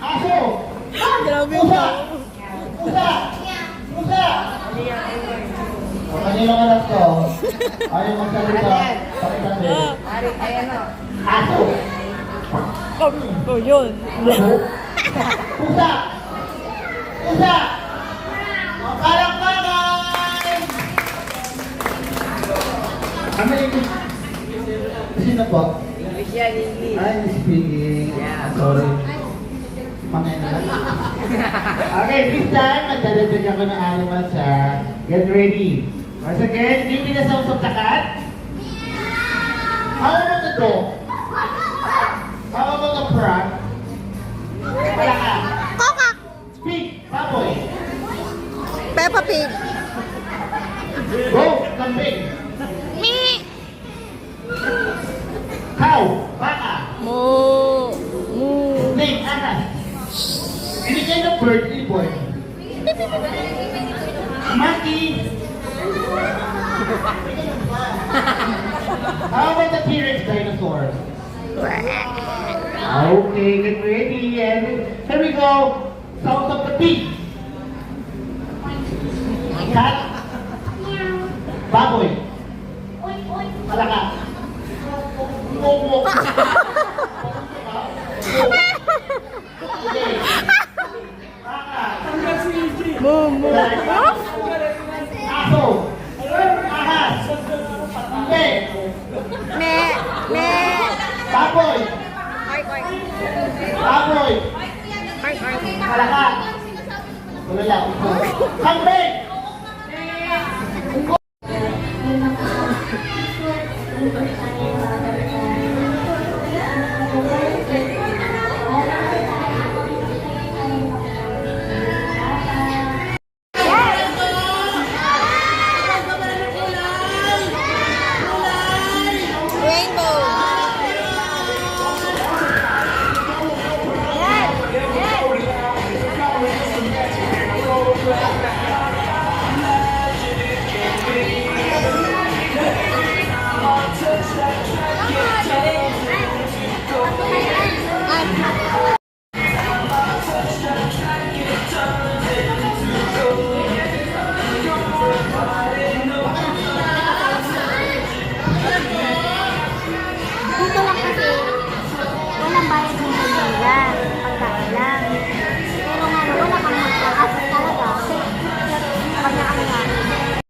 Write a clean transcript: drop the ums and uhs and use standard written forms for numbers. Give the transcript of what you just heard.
Aso! Grabe yung Pusa! Pusa! Pusa! O, kanino ka lang to? Ayaw magsalita. Pakisabi. Aso! Oh, yun. Pusa! Pusa! O, palakpakan! Ano yung... Sino po? Ay, speaking. Sorry. Mamaya na lang. Okay, this time, magdadagdag ako ng animal sa Get Ready. Once again, give me the sounds of the cat. How about the dog? How about the frog? Wala ka. Koka! Pig, baboy. Peppa Pig. Go, kambing. Me! Cow, baka. Moo! Moo! Snake, anas. Any kind of bird, ibon. Monkey. How about the T-Rex dinosaur? Okay, get ready. And here we go. Sound of the pig. Cat. Baboy.